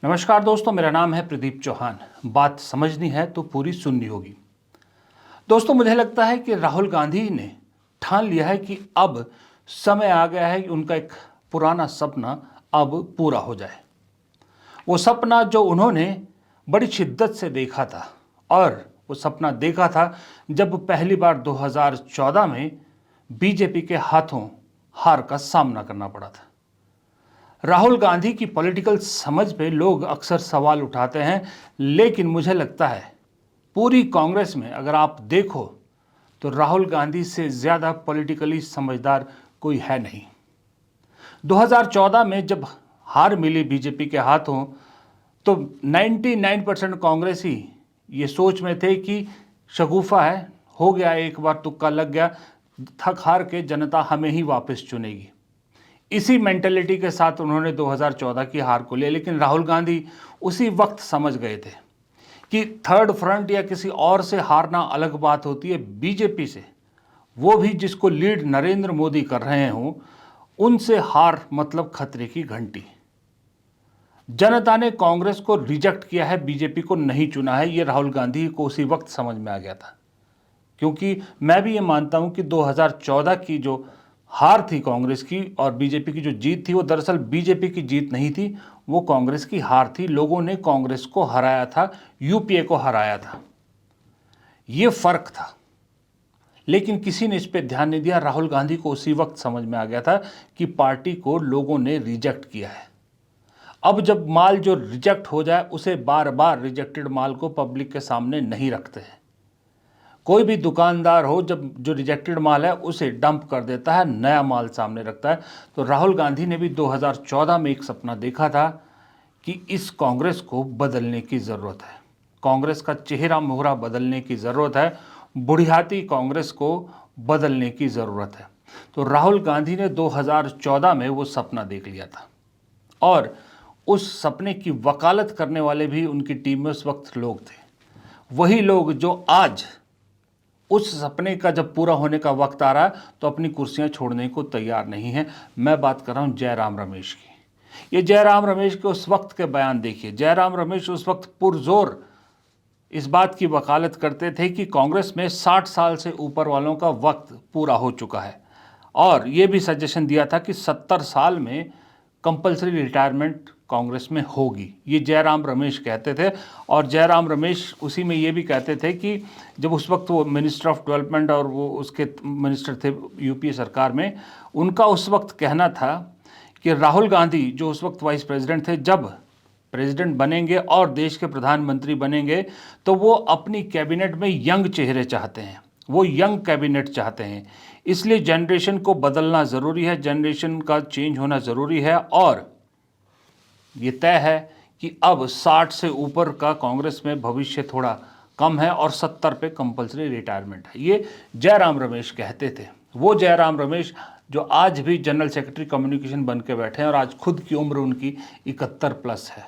नमस्कार दोस्तों, मेरा नाम है प्रदीप चौहान। बात समझनी है तो पूरी सुननी होगी। दोस्तों, मुझे लगता है कि राहुल गांधी ने ठान लिया है कि अब समय आ गया है कि उनका एक पुराना सपना अब पूरा हो जाए। वो सपना जो उन्होंने बड़ी शिद्दत से देखा था, और वो सपना देखा था जब पहली बार 2014 में बीजेपी के हाथों हार का सामना करना पड़ा था। राहुल गांधी की पॉलिटिकल समझ पे लोग अक्सर सवाल उठाते हैं, लेकिन मुझे लगता है पूरी कांग्रेस में अगर आप देखो तो राहुल गांधी से ज़्यादा पॉलिटिकली समझदार कोई है नहीं। 2014 में जब हार मिली बीजेपी के हाथों, तो 99% कांग्रेसी ये सोच में थे कि शगुफा है, हो गया, एक बार तुक्का लग गया, थक हार के जनता हमें ही वापस चुनेगी। इसी मेंटेलिटी के साथ उन्होंने 2014 की हार को लिया। लेकिन राहुल गांधी उसी वक्त समझ गए थे कि थर्ड फ्रंट या किसी और से हारना अलग बात होती है, बीजेपी से, वो भी जिसको लीड नरेंद्र मोदी कर रहे हों, उनसे हार मतलब खतरे की घंटी। जनता ने कांग्रेस को रिजेक्ट किया है, बीजेपी को नहीं चुना है। ये राहुल गांधी को उसी वक्त समझ में आ गया था, क्योंकि मैं भी ये मानता हूं कि 2014 की जो हार थी कांग्रेस की और बीजेपी की जो जीत थी, वो दरअसल बीजेपी की जीत नहीं थी, वो कांग्रेस की हार थी। लोगों ने कांग्रेस को हराया था, यूपीए को हराया था, ये फर्क था। लेकिन किसी ने इस पर ध्यान नहीं दिया। राहुल गांधी को उसी वक्त समझ में आ गया था कि पार्टी को लोगों ने रिजेक्ट किया है। अब जब माल जो रिजेक्ट हो जाए, उसे बार बार रिजेक्टेड माल को पब्लिक के सामने नहीं रखते हैं। कोई भी दुकानदार हो, जब जो रिजेक्टेड माल है उसे डंप कर देता है, नया माल सामने रखता है। तो राहुल गांधी ने भी 2014 में एक सपना देखा था कि इस कांग्रेस को बदलने की ज़रूरत है, कांग्रेस का चेहरा मोहरा बदलने की ज़रूरत है, बुढ़ियाती कांग्रेस को बदलने की ज़रूरत है। तो राहुल गांधी ने 2014 में वो सपना देख लिया था, और उस सपने की वकालत करने वाले भी उनकी टीम में उस वक्त लोग थे। वही लोग जो आज उस सपने का जब पूरा होने का वक्त आ रहा है तो अपनी कुर्सियां छोड़ने को तैयार नहीं है। मैं बात कर रहा हूं जयराम रमेश की। ये जयराम रमेश के उस वक्त के बयान देखिए। जयराम रमेश उस वक्त पुरजोर इस बात की वकालत करते थे कि कांग्रेस में 60 साल से ऊपर वालों का वक्त पूरा हो चुका है, और ये भी सजेशन दिया था कि 70 साल में कंपलसरी रिटायरमेंट कांग्रेस में होगी। ये जयराम रमेश कहते थे। और जयराम रमेश उसी में ये भी कहते थे कि जब उस वक्त वो मिनिस्टर ऑफ डेवलपमेंट और वो उसके मिनिस्टर थे यूपीए सरकार में, उनका उस वक्त कहना था कि राहुल गांधी जो उस वक्त वाइस प्रेसिडेंट थे, जब प्रेसिडेंट बनेंगे और देश के प्रधानमंत्री बनेंगे तो वो अपनी कैबिनेट में यंग चेहरे चाहते हैं, वो यंग कैबिनेट चाहते हैं। इसलिए जनरेशन को बदलना ज़रूरी है, जनरेशन का चेंज होना ज़रूरी है। और ये तय है कि अब 60 से ऊपर का कांग्रेस में भविष्य थोड़ा कम है और 70 पे कंपलसरी रिटायरमेंट है। ये जयराम रमेश कहते थे। वो जयराम रमेश जो आज भी जनरल सेक्रेटरी कम्युनिकेशन बन के बैठे हैं, और आज खुद की उम्र उनकी 71 प्लस है।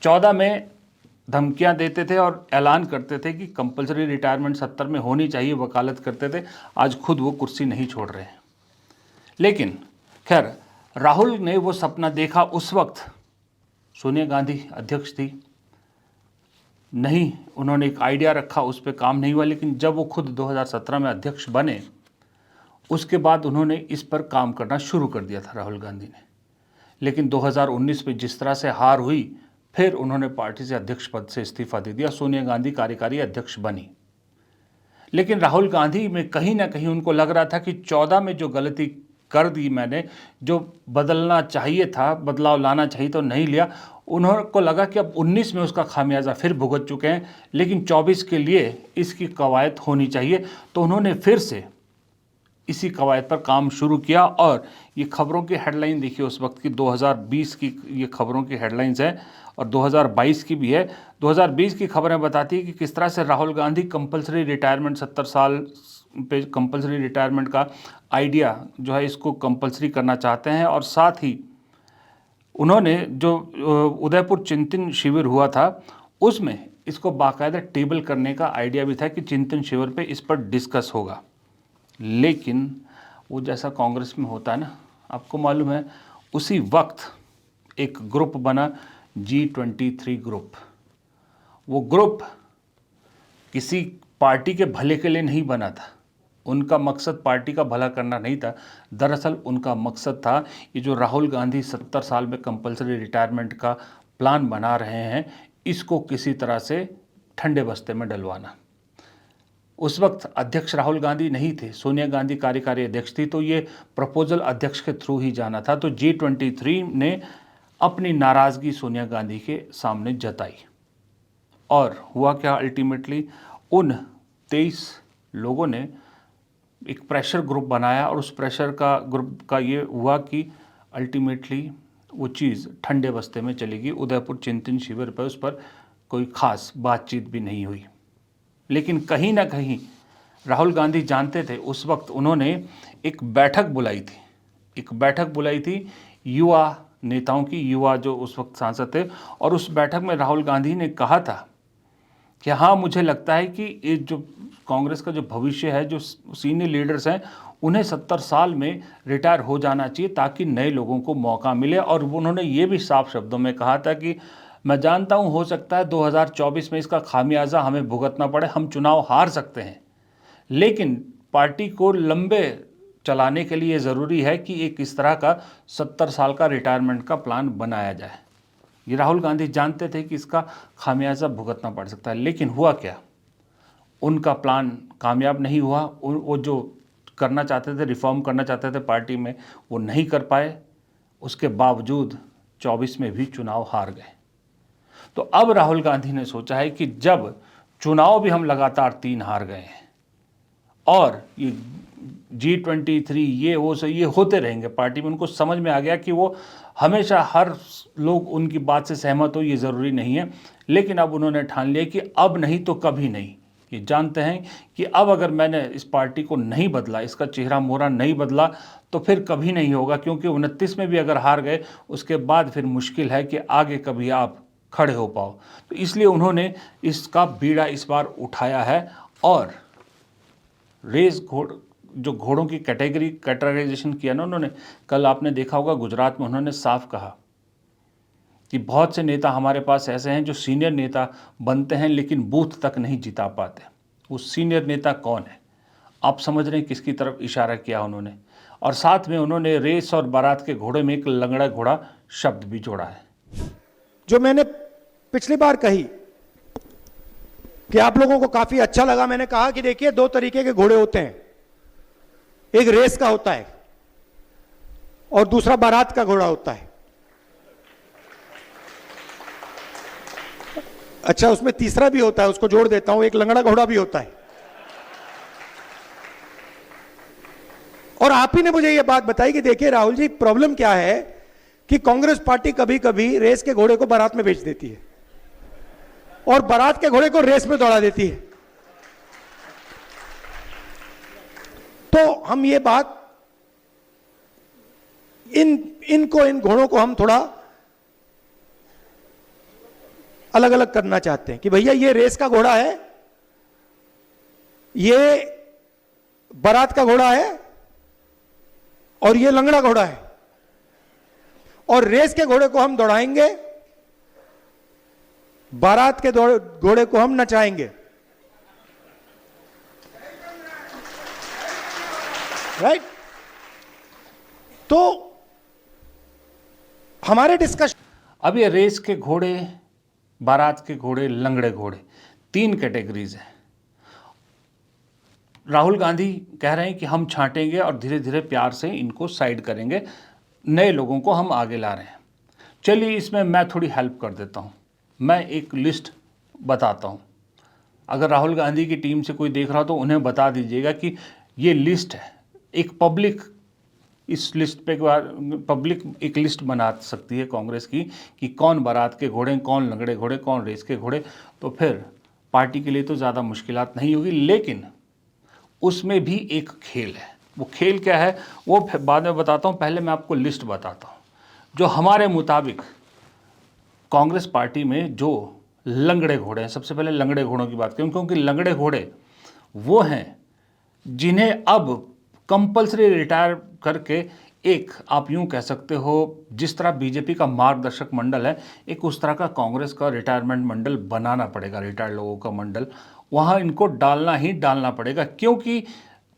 14 में धमकियां देते थे और ऐलान करते थे कि कंपलसरी रिटायरमेंट 70 में होनी चाहिए, वकालत करते थे। आज खुद वो कुर्सी नहीं छोड़ रहे हैं। लेकिन खैर, राहुल ने वो सपना देखा। उस वक्त सोनिया गांधी अध्यक्ष थी, नहीं उन्होंने एक आइडिया रखा, उस पर काम नहीं हुआ। लेकिन जब वो खुद 2017 में अध्यक्ष बने, उसके बाद उन्होंने इस पर काम करना शुरू कर दिया था राहुल गांधी ने। लेकिन 2019 में जिस तरह से हार हुई, फिर उन्होंने पार्टी से अध्यक्ष पद से इस्तीफा दे दिया। सोनिया गांधी कार्यकारी अध्यक्ष बनी। लेकिन राहुल गांधी में कहीं ना कहीं उनको लग रहा था कि 14 में जो गलती कर दी मैंने, जो बदलना चाहिए था, बदलाव लाना चाहिए तो नहीं लिया, उन्होंने लगा कि अब 19 में उसका खामियाजा फिर भुगत चुके हैं, लेकिन 24 के लिए इसकी कवायद होनी चाहिए। तो उन्होंने फिर से इसी कवायद पर काम शुरू किया। और ये खबरों की हेडलाइन देखिए उस वक्त की, 2020 की ये खबरों की हेडलाइंस हैं और 2022 की भी है। 2020 की खबरें बताती है कि किस तरह से राहुल गांधी कंपलसरी रिटायरमेंट, 70 साल पे कंपलसरी रिटायरमेंट का आइडिया जो है, इसको कंपलसरी करना चाहते हैं। और साथ ही उन्होंने जो उदयपुर चिंतन शिविर हुआ था, उसमें इसको बाकायदा टेबल करने का आइडिया भी था कि चिंतन शिविर पे इस पर डिस्कस होगा। लेकिन वो जैसा कांग्रेस में होता है ना, आपको मालूम है, उसी वक्त एक ग्रुप बना G23 ग्रुप। वो ग्रुप किसी पार्टी के भले के लिए नहीं बना था, उनका मकसद पार्टी का भला करना नहीं था। दरअसल उनका मकसद था ये जो राहुल गांधी 70 साल में कंपलसरी रिटायरमेंट का प्लान बना रहे हैं, इसको किसी तरह से ठंडे बस्ते में डलवाना। उस वक्त अध्यक्ष राहुल गांधी नहीं थे, सोनिया गांधी कार्यकारी अध्यक्ष थी, तो ये प्रपोजल अध्यक्ष के थ्रू ही जाना था। तो G23 ने अपनी नाराज़गी सोनिया गांधी के सामने जताई और हुआ क्या, अल्टीमेटली उन 23 लोगों ने एक प्रेशर ग्रुप बनाया और उस प्रेशर का ग्रुप का ये हुआ कि अल्टीमेटली वो चीज़ ठंडे बस्ते में चली गई। उदयपुर चिंतन शिविर पर उस पर कोई ख़ास बातचीत भी नहीं हुई। लेकिन कहीं ना कहीं राहुल गांधी जानते थे, उस वक्त उन्होंने एक बैठक बुलाई थी युवा नेताओं की, युवा जो उस वक्त सांसद थे, और उस बैठक में राहुल गांधी ने कहा था कि हाँ, मुझे लगता है कि ये जो कांग्रेस का जो भविष्य है, जो सीनियर लीडर्स हैं, उन्हें 70 साल में रिटायर हो जाना चाहिए ताकि नए लोगों को मौका मिले। और उन्होंने ये भी साफ शब्दों में कहा था कि मैं जानता हूँ हो सकता है 2024 में इसका खामियाजा हमें भुगतना पड़े, हम चुनाव हार सकते हैं, लेकिन पार्टी को लंबे चलाने के लिए ज़रूरी है कि एक इस तरह का 70 साल का रिटायरमेंट का प्लान बनाया जाए। ये राहुल गांधी जानते थे कि इसका खामियाजा भुगतना पड़ सकता है, लेकिन हुआ क्या, उनका प्लान कामयाब नहीं हुआ। वो जो करना चाहते थे, रिफॉर्म करना चाहते थे पार्टी में, वो नहीं कर पाए। उसके बावजूद 24 में भी चुनाव हार गए। तो अब राहुल गांधी ने सोचा है कि जब चुनाव भी हम लगातार 3 हार गए हैं और ये G23 ये वो से ये होते रहेंगे पार्टी में, उनको समझ में आ गया कि वो हमेशा हर लोग उनकी बात से सहमत हो ये ज़रूरी नहीं है। लेकिन अब उन्होंने ठान लिया कि अब नहीं तो कभी नहीं। ये जानते हैं कि अब अगर मैंने इस पार्टी को नहीं बदला, इसका चेहरा मोहरा नहीं बदला, तो फिर कभी नहीं होगा, क्योंकि 29 में भी अगर हार गए उसके बाद फिर मुश्किल है कि आगे कभी आप खड़े हो पाओ। तो इसलिए उन्होंने इसका बीड़ा इस बार उठाया है और रेस जो घोड़ों की कैटेगराइजेशन किया ना उन्होंने, कल आपने देखा होगा गुजरात में उन्होंने साफ कहा कि बहुत से नेता हमारे पास ऐसे हैं जो सीनियर नेता बनते हैं लेकिन बूथ तक नहीं जिता पाते। वो सीनियर नेता कौन है, आप समझ रहे हैं किसकी तरफ इशारा किया उन्होंने। और साथ में उन्होंने रेस और बारात के घोड़े में एक लंगड़ा घोड़ा शब्द भी जोड़ा है। जो मैंने पिछली बार कही कि आप लोगों को काफी अच्छा लगा, मैंने कहा कि देखिए 2 तरीके के घोड़े होते हैं, एक रेस का होता है और दूसरा बारात का घोड़ा होता है। अच्छा, उसमें तीसरा भी होता है, उसको जोड़ देता हूं, एक लंगड़ा घोड़ा भी होता है। और आप ही ने मुझे यह बात बताई कि देखिए राहुल जी, प्रॉब्लम क्या है कि कांग्रेस पार्टी कभी कभी रेस के घोड़े को बारात में बेच देती है और बारात के घोड़े को रेस में दौड़ा देती है। तो हम ये बात इन घोड़ों को हम थोड़ा अलग अलग करना चाहते हैं कि भैया ये रेस का घोड़ा है, ये बारात का घोड़ा है और ये लंगड़ा घोड़ा है। और रेस के घोड़े को हम दौड़ाएंगे, बारात के घोड़े को हम नचाएंगे। राइट? तो हमारे डिस्कशन, अब ये रेस के घोड़े, बारात के घोड़े, लंगड़े घोड़े, 3 कैटेगरीज हैं। राहुल गांधी कह रहे हैं कि हम छांटेंगे और धीरे धीरे प्यार से इनको साइड करेंगे, नए लोगों को हम आगे ला रहे हैं। चलिए इसमें मैं थोड़ी हेल्प कर देता हूं, मैं एक लिस्ट बताता हूं। अगर राहुल गांधी की टीम से कोई देख रहा हो तो उन्हें बता दीजिएगा कि ये लिस्ट है, एक पब्लिक इस लिस्ट पे पब्लिक एक लिस्ट बना सकती है कांग्रेस की कि कौन बारात के घोड़े, कौन लंगड़े घोड़े, कौन रेस के घोड़े। तो फिर पार्टी के लिए तो ज़्यादा मुश्किलात नहीं होगी, लेकिन उसमें भी एक खेल है। वो खेल क्या है वो बाद में बताता हूँ, पहले मैं आपको लिस्ट बताता हूँ जो हमारे मुताबिक कांग्रेस पार्टी में जो लंगड़े घोड़े हैं। सबसे पहले लंगड़े घोड़ों की बात करूँ, क्योंकि लंगड़े घोड़े वो हैं जिन्हें अब कंपल्सरी रिटायर करके एक आप यूं कह सकते हो, जिस तरह बीजेपी का मार्गदर्शक मंडल है, एक उस तरह का कांग्रेस का रिटायरमेंट मंडल बनाना पड़ेगा, रिटायर्ड लोगों का मंडल वहाँ इनको डालना ही डालना पड़ेगा, क्योंकि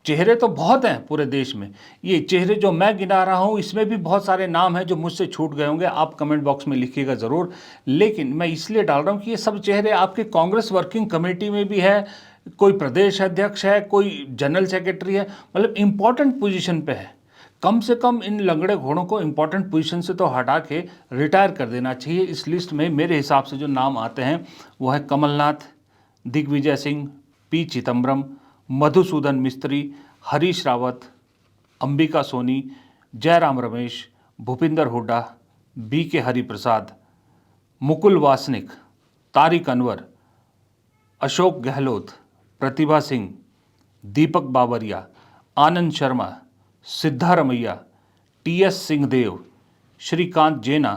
चेहरे तो बहुत हैं पूरे देश में। ये चेहरे जो मैं गिना रहा हूँ इसमें भी बहुत सारे नाम हैं जो मुझसे छूट गए होंगे, आप कमेंट बॉक्स में लिखिएगा ज़रूर। लेकिन मैं इसलिए डाल रहा हूँ कि ये सब चेहरे आपके कांग्रेस वर्किंग कमेटी में भी है, कोई प्रदेश अध्यक्ष है, कोई जनरल सेक्रेटरी है, मतलब इंपॉर्टेंट पोजीशन पे है। कम से कम इन लंगड़े घोड़ों को इंपॉर्टेंट पोजीशन से तो हटा के रिटायर कर देना चाहिए। इस लिस्ट में मेरे हिसाब से जो नाम आते हैं वो है कमलनाथ, दिग्विजय सिंह, पी चिदम्बरम, मधुसूदन मिस्त्री, हरीश रावत, अंबिका सोनी, जयराम रमेश, भूपिंदर हुड्डा, बी के हरिप्रसाद, मुकुल वासनिक, तारिक अनवर, अशोक गहलोत, प्रतिभा सिंह, दीपक बाबरिया, आनंद शर्मा, सिद्धारमैया, टी.एस. सिंहदेव, श्रीकांत जेना,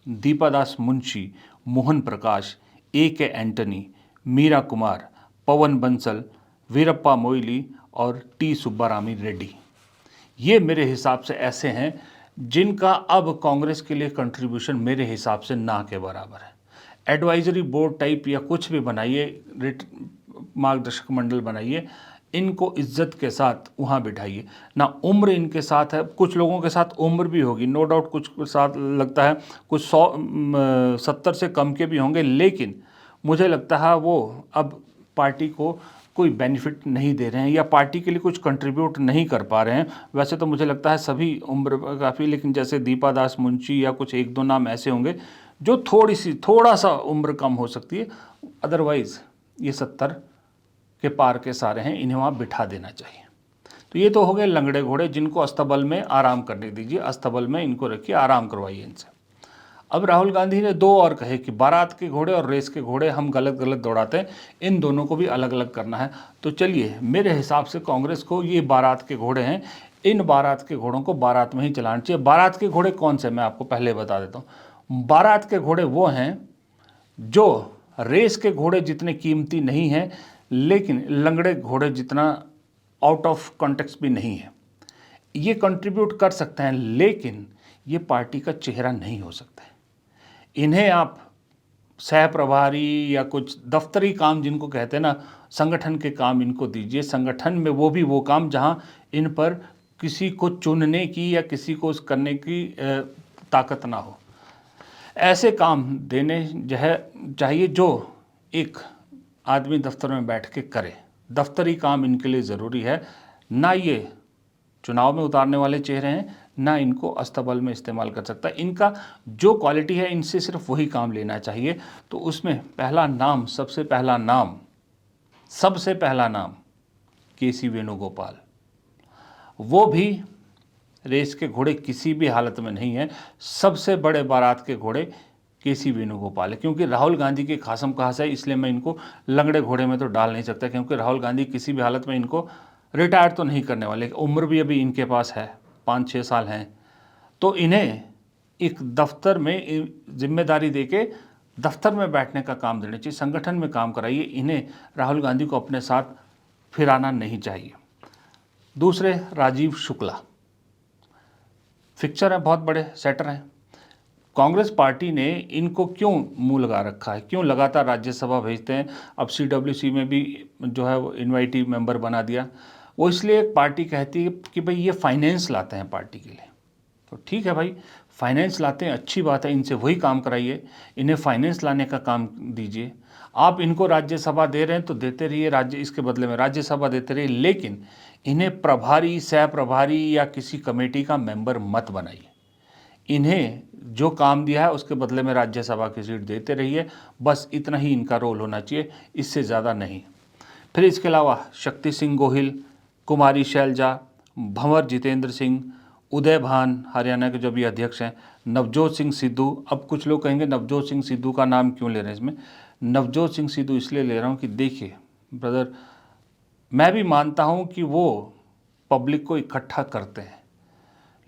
दीपादास मुंशी, मोहन प्रकाश, ए.के. एंटनी, मीरा कुमार, पवन बंसल, वीरप्पा मोइली और टी सुब्बारामी रेड्डी। ये मेरे हिसाब से ऐसे हैं जिनका अब कांग्रेस के लिए कंट्रीब्यूशन मेरे हिसाब से ना के बराबर है। एडवाइजरी बोर्ड टाइप या कुछ भी बनाइए, मार्गदर्शक मंडल बनाइए, इनको इज्जत के साथ वहाँ बिठाइए ना। उम्र इनके साथ है, कुछ लोगों के साथ उम्र भी होगी नो डाउट, कुछ के साथ लगता है कुछ 70 से कम के भी होंगे, लेकिन मुझे लगता है वो अब पार्टी को कोई बेनिफिट नहीं दे रहे हैं या पार्टी के लिए कुछ कंट्रीब्यूट नहीं कर पा रहे हैं। वैसे तो मुझे लगता है सभी उम्र काफ़ी, लेकिन जैसे दीपादास मुंशी या कुछ एक दो नाम ऐसे होंगे जो थोड़ा सा उम्र कम हो सकती है, अदरवाइज़ ये 70 के पार के सारे हैं, इन्हें वहाँ बिठा देना चाहिए। तो ये तो हो गए लंगड़े घोड़े, जिनको अस्तबल में आराम करने दीजिए, अस्तबल में इनको रखिए, आराम करवाइए इनसे। अब राहुल गांधी ने दो और कहे कि बारात के घोड़े और रेस के घोड़े हम गलत दौड़ाते हैं, इन दोनों को भी अलग अलग करना है। तो चलिए, मेरे हिसाब से कांग्रेस को ये बारात के घोड़े हैं, इन बारात के घोड़ों को बारात में ही चलाना चाहिए। बारात के घोड़े कौन से, मैं आपको पहले बता देता हूँ। बारात के घोड़े वो हैं जो रेस के घोड़े जितने कीमती नहीं हैं, लेकिन लंगड़े घोड़े जितना आउट ऑफ कॉन्टेक्स्ट भी नहीं है। ये कंट्रीब्यूट कर सकते हैं, लेकिन ये पार्टी का चेहरा नहीं हो सकता है। इन्हें आप सह प्रभारी या कुछ दफ्तरी काम जिनको कहते हैं ना, संगठन के काम इनको दीजिए। संगठन में वो काम जहां इन पर किसी को चुनने की या किसी को करने की ताकत ना हो, ऐसे काम देने चाहिए जो एक आदमी दफ्तर में बैठ के करे। दफ्तरी काम इनके लिए ज़रूरी है, ना ये चुनाव में उतारने वाले चेहरे हैं, ना इनको अस्तबल में इस्तेमाल कर सकता है। इनका जो क्वालिटी है, इनसे सिर्फ वही काम लेना चाहिए। तो उसमें पहला नाम, सबसे पहला नाम के.सी. वेणुगोपाल। वो भी रेस के घोड़े किसी भी हालत में नहीं है, सबसे बड़े बारात के घोड़े के.सी. वेणुगोपाल है। क्योंकि राहुल गांधी के खासम खास है, इसलिए मैं इनको लंगड़े घोड़े में तो डाल नहीं सकता, क्योंकि राहुल गांधी किसी भी हालत में इनको रिटायर तो नहीं करने वाले। उम्र भी अभी इनके पास है, 5-6 साल हैं। तो इन्हें एक दफ्तर में जिम्मेदारी देके दफ्तर में बैठने का काम देना चाहिए, संगठन में काम कराइए। इन्हें राहुल गांधी को अपने साथ फिराना नहीं चाहिए। दूसरे, राजीव शुक्ला फिक्चर हैं, बहुत बड़े सेटर हैं। कांग्रेस पार्टी ने इनको क्यों मुंह लगा रखा है, क्यों लगातार राज्यसभा भेजते हैं, अब CWC में भी जो है वो इनवाइटी मेंबर बना दिया। वो इसलिए पार्टी कहती है कि भाई ये फाइनेंस लाते हैं पार्टी के लिए। तो ठीक है भाई, फाइनेंस लाते हैं, अच्छी बात है, इनसे वही काम कराइए, इन्हें फाइनेंस लाने का काम दीजिए। आप इनको राज्यसभा दे रहे हैं तो देते रहिए, इसके बदले में राज्यसभा देते रहिए, लेकिन इन्हें प्रभारी, सह प्रभारी या किसी कमेटी का मेंबर मत बनाइए। इन्हें जो काम दिया है उसके बदले में राज्यसभा की सीट देते रहिए, बस इतना ही इनका रोल होना चाहिए, इससे ज़्यादा नहीं। फिर इसके अलावा शक्ति सिंह गोहिल, कुमारी शैलजा, भंवर जितेंद्र सिंह, उदय भान हरियाणा के जो भी अध्यक्ष हैं, नवजोत सिंह सिद्धू। अब कुछ लोग कहेंगे नवजोत सिंह सिद्धू का नाम क्यों ले रहे हैं इसमें। नवजोत सिंह सिद्धू इसलिए ले रहा हूँ कि देखिए ब्रदर, मैं भी मानता हूँ कि वो पब्लिक को इकट्ठा करते हैं,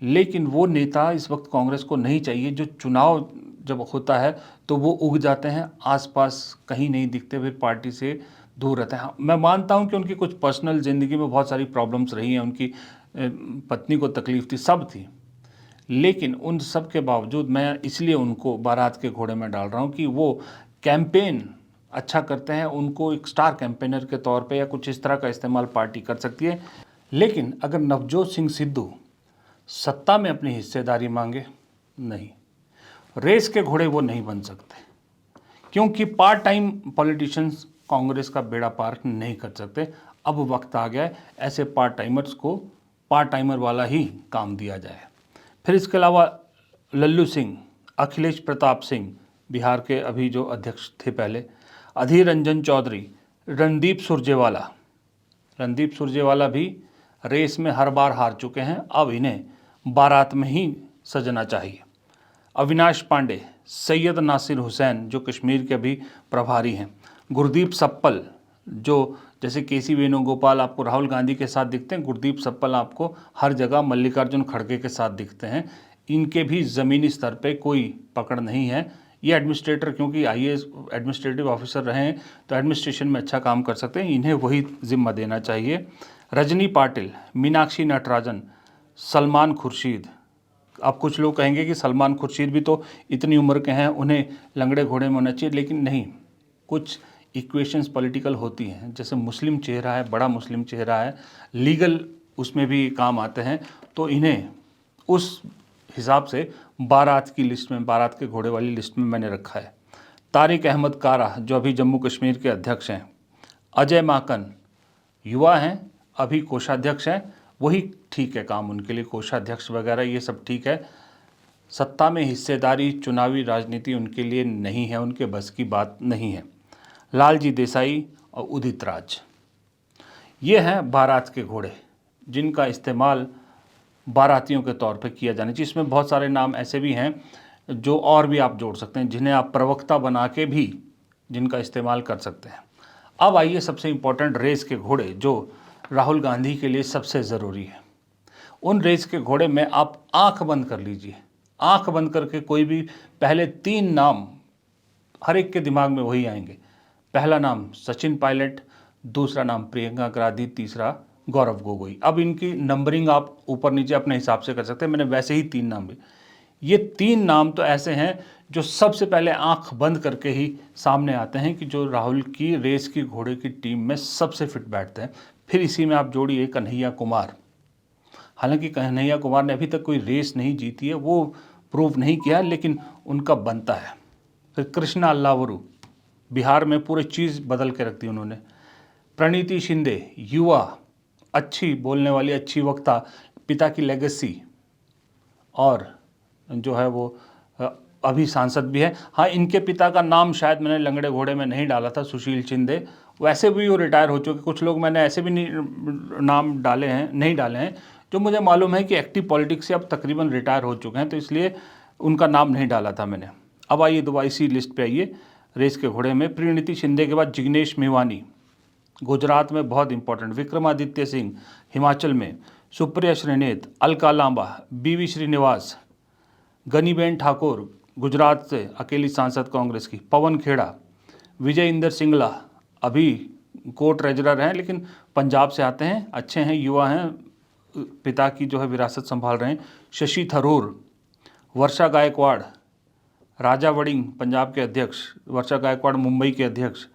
लेकिन वो नेता इस वक्त कांग्रेस को नहीं चाहिए जो चुनाव जब होता है तो वो उग जाते हैं, आसपास कहीं नहीं दिखते हुए, पार्टी से दूर रहते हैं। मैं मानता हूं कि उनकी कुछ पर्सनल ज़िंदगी में बहुत सारी प्रॉब्लम्स रही हैं, उनकी पत्नी को तकलीफ़ थी, सब थी, लेकिन उन सब के बावजूद मैं इसलिए उनको बारात के घोड़े में डाल रहा हूँ कि वो कैंपेन अच्छा करते हैं, उनको एक स्टार कैंपेनर के तौर पे या कुछ इस तरह का इस्तेमाल पार्टी कर सकती है। लेकिन अगर नवजोत सिंह सिद्धू सत्ता में अपनी हिस्सेदारी मांगे, नहीं, रेस के घोड़े वो नहीं बन सकते, क्योंकि पार्ट टाइम पॉलिटिशियंस कांग्रेस का बेड़ा पार नहीं कर सकते। अब वक्त आ गया है ऐसे पार्ट टाइमर्स को पार्ट टाइमर वाला ही काम दिया जाए। फिर इसके अलावा लल्लू सिंह, अखिलेश प्रताप सिंह बिहार के अभी जो अध्यक्ष थे पहले, अधीर रंजन चौधरी, रणदीप सुरजेवाला भी रेस में हर बार हार चुके हैं, अब इन्हें बारात में ही सजना चाहिए। अविनाश पांडे, सैयद नासिर हुसैन जो कश्मीर के अभी प्रभारी हैं, गुरदीप सप्पल जो जैसे केसी वेणुगोपाल आपको राहुल गांधी के साथ दिखते हैं, गुरदीप सप्पल आपको हर जगह मल्लिकार्जुन खड़गे के साथ दिखते हैं। इनके भी ज़मीनी स्तर पे कोई पकड़ नहीं है। ये एडमिनिस्ट्रेटर, क्योंकि आईएएस एडमिनिस्ट्रेटिव ऑफिसर रहे हैं तो एडमिनिस्ट्रेशन में अच्छा काम कर सकते हैं, इन्हें वही जिम्मा देना चाहिए। रजनी पाटिल, मीनाक्षी नटराजन, सलमान खुर्शीद। अब कुछ लोग कहेंगे कि सलमान खुर्शीद भी तो इतनी उम्र के हैं, उन्हें लंगड़े घोड़े में होना चाहिए, लेकिन नहीं, कुछ इक्वेशंस पॉलिटिकल होती हैं। जैसे मुस्लिम चेहरा है, बड़ा मुस्लिम चेहरा है, लीगल उसमें भी काम आते हैं, तो इन्हें उस हिसाब से बारात की लिस्ट में, बारात के घोड़े वाली लिस्ट में मैंने रखा है। तारिक अहमद कारा जो अभी जम्मू कश्मीर के अध्यक्ष हैं, अजय माकन युवा हैं, अभी कोषाध्यक्ष हैं, वही ठीक है काम उनके लिए, कोषाध्यक्ष वगैरह ये सब ठीक है। सत्ता में हिस्सेदारी, चुनावी राजनीति उनके लिए नहीं है, उनके बस की बात नहीं है। लालजी देसाई और उदित राज, ये हैं बारात के घोड़े जिनका इस्तेमाल बारातियों के तौर पे किया जाना चाहिए। इसमें बहुत सारे नाम ऐसे भी हैं जो और भी आप जोड़ सकते हैं, जिन्हें आप प्रवक्ता बना के भी जिनका इस्तेमाल कर सकते हैं। अब आइए सबसे इम्पोर्टेंट रेस के घोड़े जो राहुल गांधी के लिए सबसे ज़रूरी है। उन रेस के घोड़े में आप आंख बंद कर लीजिए, आंख बंद करके कोई भी पहले 3 नाम हर एक के दिमाग में वही आएंगे। पहला नाम सचिन पायलट, दूसरा नाम प्रियंका गांधी, तीसरा गौरव गोगोई। अब इनकी नंबरिंग आप ऊपर नीचे अपने हिसाब से कर सकते हैं, मैंने वैसे ही 3 नाम भी। ये 3 नाम तो ऐसे हैं जो सबसे पहले आंख बंद करके ही सामने आते हैं कि जो राहुल की रेस की घोड़े की टीम में सबसे फिट बैठते हैं। फिर इसी में आप जोड़िए कन्हैया कुमार। हालांकि कन्हैया कुमार ने अभी तक कोई रेस नहीं जीती है, वो प्रूव नहीं किया, लेकिन उनका बनता है। फिर कृष्णा अल्लावरू, बिहार में पूरी चीज़ बदल के रख दी उन्होंने। प्रणीति शिंदे, युवा, अच्छी बोलने वाली, अच्छी वक्ता, पिता की लेगेसी, और जो है वो अभी सांसद भी है। हाँ, इनके पिता का नाम शायद मैंने लंगड़े घोड़े में नहीं डाला था, सुशील शिंदे, वैसे भी वो रिटायर हो चुके। कुछ लोग मैंने ऐसे भी नाम डाले हैं, नहीं डाले हैं, जो मुझे मालूम है कि एक्टिव पॉलिटिक्स से अब तकरीबन रिटायर हो चुके हैं, तो इसलिए उनका नाम नहीं डाला था मैंने। अब आइए दोबारा इसी लिस्ट पे आइए रेस के घोड़े में। प्रीणिति शिंदे के बाद जिग्नेश मेवानी, गुजरात में बहुत इंपॉर्टेंट। विक्रमादित्य सिंह, हिमाचल में। सुप्रिया श्रीनेत, अलका लांबा, बीवी श्रीनिवास, गनीबेन ठाकुर, गुजरात से अकेली सांसद कांग्रेस की। पवन खेड़ा, विजय इंदर सिंगला, अभी को ट्रेजरर हैं लेकिन पंजाब से आते हैं, अच्छे हैं, युवा हैं, पिता की जो है विरासत संभाल रहे हैं। शशि थरूर, वर्षा गायकवाड़, राजा वड़िंग पंजाब के अध्यक्ष, वर्षा गायकवाड़ मुंबई के अध्यक्ष।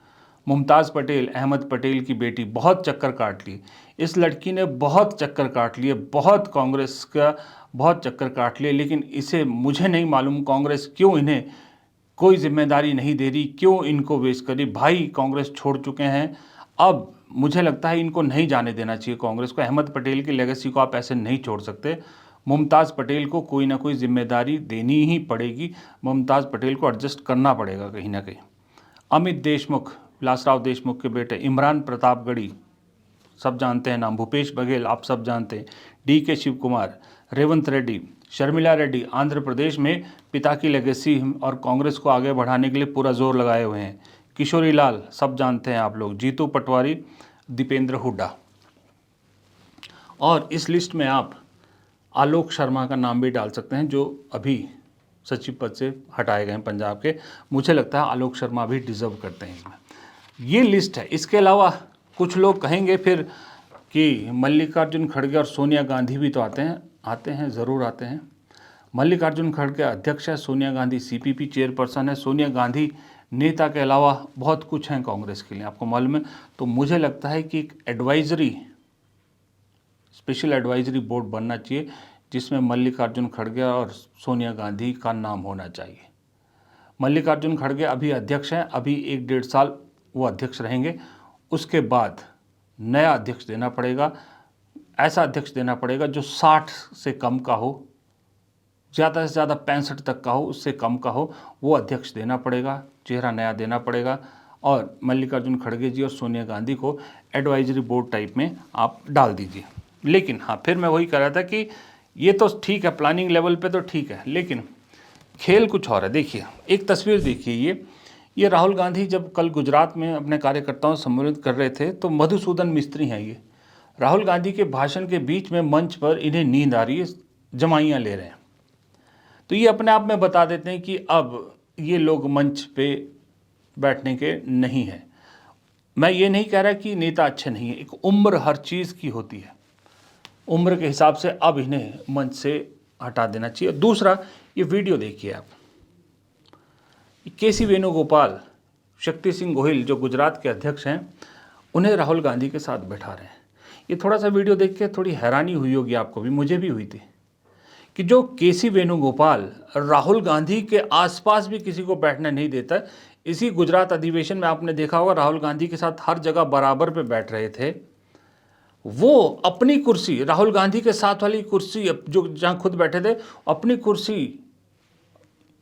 मुमताज़ पटेल, अहमद पटेल की बेटी, बहुत चक्कर काट लिए इस लड़की ने, बहुत चक्कर काट लिए, बहुत कांग्रेस का बहुत चक्कर काट लिए, लेकिन इसे मुझे नहीं मालूम कांग्रेस क्यों इन्हें कोई जिम्मेदारी नहीं दे रही, क्यों इनको वेस्ट करी। भाई कांग्रेस छोड़ चुके हैं, अब मुझे लगता है इनको नहीं जाने देना चाहिए कांग्रेस को। अहमद पटेल की लेगेसी को आप ऐसे नहीं छोड़ सकते। मुमताज़ पटेल को कोई ना कोई जिम्मेदारी देनी ही पड़ेगी, मुमताज़ पटेल को एडजस्ट करना पड़ेगा कहीं ना कहीं। अमित देशमुख, विलासराव देशमुख के बेटे। इमरान प्रतापगढ़ी, सब जानते हैं नाम। भूपेश बघेल, आप सब जानते हैं। DK शिव कुमार, रेवंत रेड्डी, शर्मिला रेड्डी, आंध्र प्रदेश में पिता की लेगेसी और कांग्रेस को आगे बढ़ाने के लिए पूरा जोर लगाए हुए हैं। किशोरी लाल, सब जानते हैं आप लोग। जीतू पटवारी, दीपेंद्र हुड्डा। और इस लिस्ट में आप आलोक शर्मा का नाम भी डाल सकते हैं, जो अभी सचिव पद से हटाए गए हैं पंजाब के। मुझे लगता है आलोक शर्मा भी डिज़र्व करते हैं इसमें। ये लिस्ट है। इसके अलावा कुछ लोग कहेंगे फिर कि मल्लिकार्जुन खड़गे और सोनिया गांधी भी तो आते हैं, ज़रूर आते हैं। मल्लिकार्जुन खड़गे अध्यक्ष है, सोनिया गांधी सीपीपी चेयरपर्सन है। सोनिया गांधी नेता के अलावा बहुत कुछ हैं कांग्रेस के लिए, आपको मालूम है। तो मुझे लगता है कि एक स्पेशल एडवाइजरी बोर्ड बनना चाहिए जिसमें मल्लिकार्जुन खड़गे और सोनिया गांधी का नाम होना चाहिए। मल्लिकार्जुन खड़गे अभी अध्यक्ष हैं, अभी 1-1.5 साल वो अध्यक्ष रहेंगे, उसके बाद नया अध्यक्ष देना पड़ेगा। ऐसा अध्यक्ष देना पड़ेगा जो 60 से कम का हो, ज़्यादा से ज़्यादा 65 तक का हो, उससे कम का हो, वो अध्यक्ष देना पड़ेगा, चेहरा नया देना पड़ेगा। और मल्लिकार्जुन खड़गे जी और सोनिया गांधी को एडवाइजरी बोर्ड टाइप में आप डाल दीजिए। लेकिन हाँ, फिर मैं वही कह रहा था कि ये तो ठीक है, प्लानिंग लेवल पे तो ठीक है, लेकिन खेल कुछ और है। देखिए, एक तस्वीर देखिए, ये राहुल गांधी जब कल गुजरात में अपने कार्यकर्ताओं से संबोधित कर रहे थे तो मधुसूदन मिस्त्री हैं ये, राहुल गांधी के भाषण के बीच में मंच पर इन्हें नींद आ रही है, जमाइयाँ ले रहे हैं। तो ये अपने आप में बता देते हैं कि अब ये लोग मंच पे बैठने के नहीं हैं। मैं ये नहीं कह रहा कि नेता अच्छे नहीं है, एक उम्र हर चीज़ की होती है, उम्र के हिसाब से अब इन्हें मंच से हटा देना चाहिए। दूसरा, ये वीडियो देखिए आप, केसी वेणुगोपाल, शक्ति सिंह गोहिल जो गुजरात के अध्यक्ष हैं, उन्हें राहुल गांधी के साथ बैठा रहे हैं। ये थोड़ा सा वीडियो देख के थोड़ी हैरानी हुई होगी आपको भी, मुझे भी हुई थी, कि जो केसी वेणुगोपाल राहुल गांधी के आसपास भी किसी को बैठने नहीं देता। इसी गुजरात अधिवेशन में आपने देखा होगा राहुल गांधी के साथ हर जगह बराबर पे बैठ रहे थे। वो अपनी कुर्सी, राहुल गांधी के साथ वाली कुर्सी जो जहां खुद बैठे थे, अपनी कुर्सी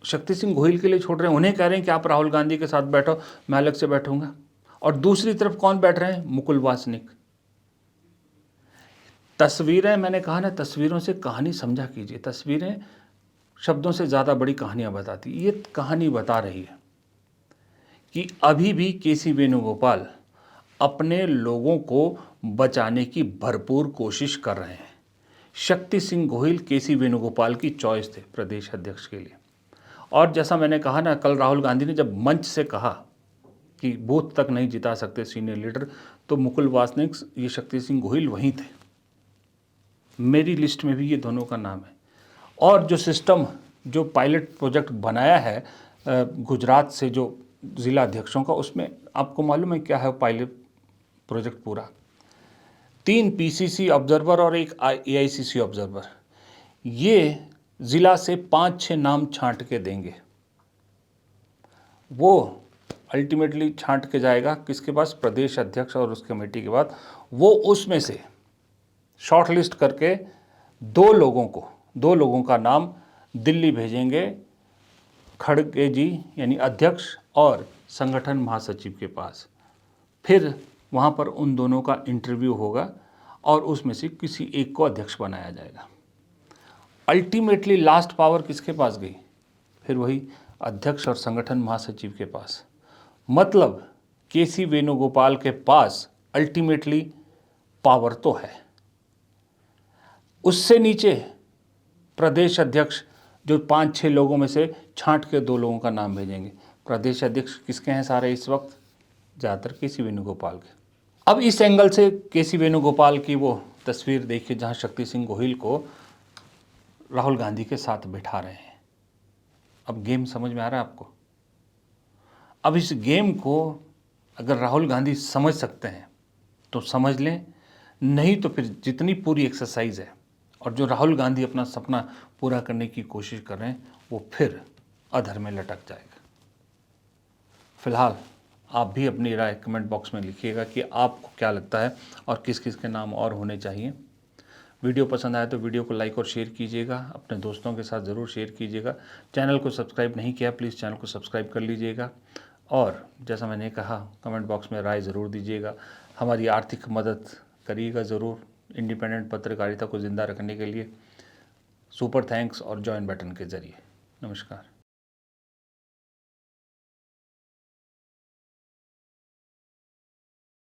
शक्ति सिंह गोहिल के लिए छोड़ रहे हैं, उन्हें कह रहे हैं कि आप राहुल गांधी के साथ बैठो, मैं अलग से बैठूंगा। और दूसरी तरफ कौन बैठ रहे हैं? मुकुल वासनिक। तस्वीरें, मैंने कहा ना, तस्वीरों से कहानी समझा कीजिए। तस्वीरें शब्दों से ज़्यादा बड़ी कहानियाँ बताती। ये कहानी बता रही है कि अभी भी केसी वेणुगोपाल अपने लोगों को बचाने की भरपूर कोशिश कर रहे हैं। शक्ति सिंह गोहिल केसी वेणुगोपाल की चॉइस थे प्रदेश अध्यक्ष के लिए। और जैसा मैंने कहा ना, कल राहुल गांधी ने जब मंच से कहा कि बूथ तक नहीं जिता सकते सीनियर लीडर, तो मुकुल वासनिक, ये शक्ति सिंह गोहिल वहीं थे। मेरी लिस्ट में भी ये दोनों का नाम है। और जो सिस्टम, जो पायलट प्रोजेक्ट बनाया है गुजरात से जो ज़िला अध्यक्षों का, उसमें आपको मालूम है क्या है पायलट प्रोजेक्ट पूरा? 3 पीसीसी ऑब्जर्वर और 1 एआईसीसी ऑब्जर्वर। ये ज़िला से 5-6 नाम छांट के देंगे। वो अल्टीमेटली छांट के जाएगा किसके पास? प्रदेश अध्यक्ष और उस कमेटी के बाद वो उसमें से शॉर्ट लिस्ट करके 2 लोगों का नाम दिल्ली भेजेंगे, खड़गे जी यानी अध्यक्ष और संगठन महासचिव के पास। फिर वहाँ पर उन दोनों का इंटरव्यू होगा और उसमें से किसी एक को अध्यक्ष बनाया जाएगा। अल्टीमेटली लास्ट पावर किसके पास गई? फिर वही अध्यक्ष और संगठन महासचिव के पास। मतलब केसी वेणुगोपाल के पास अल्टीमेटली पावर तो है। उससे नीचे प्रदेश अध्यक्ष जो 5-6 लोगों में से छांट के 2 लोगों का नाम भेजेंगे। प्रदेश अध्यक्ष किसके हैं सारे इस वक्त? ज़्यादातर केसी वेणुगोपाल के। अब इस एंगल से केसी वेणुगोपाल की वो तस्वीर देखिए जहां शक्ति सिंह गोहिल को राहुल गांधी के साथ बिठा रहे हैं। अब गेम समझ में आ रहा है आपको? अब इस गेम को अगर राहुल गांधी समझ सकते हैं तो समझ लें, नहीं तो फिर जितनी पूरी एक्सरसाइज है और जो राहुल गांधी अपना सपना पूरा करने की कोशिश कर रहे हैं वो फिर अधर में लटक जाएगा। फिलहाल आप भी अपनी राय कमेंट बॉक्स में लिखिएगा कि आपको क्या लगता है और किस किस के नाम और होने चाहिए। वीडियो पसंद आए तो वीडियो को लाइक और शेयर कीजिएगा, अपने दोस्तों के साथ ज़रूर शेयर कीजिएगा। चैनल को सब्सक्राइब नहीं किया, प्लीज़ चैनल को सब्सक्राइब कर लीजिएगा। और जैसा मैंने कहा, कमेंट बॉक्स में राय ज़रूर दीजिएगा, हमारी आर्थिक मदद करिएगा ज़रूर इंडिपेंडेंट पत्रकारिता को ज़िंदा रखने के लिए। सुपर थैंक्स और जॉइन बटन के ज़रिए। नमस्कार।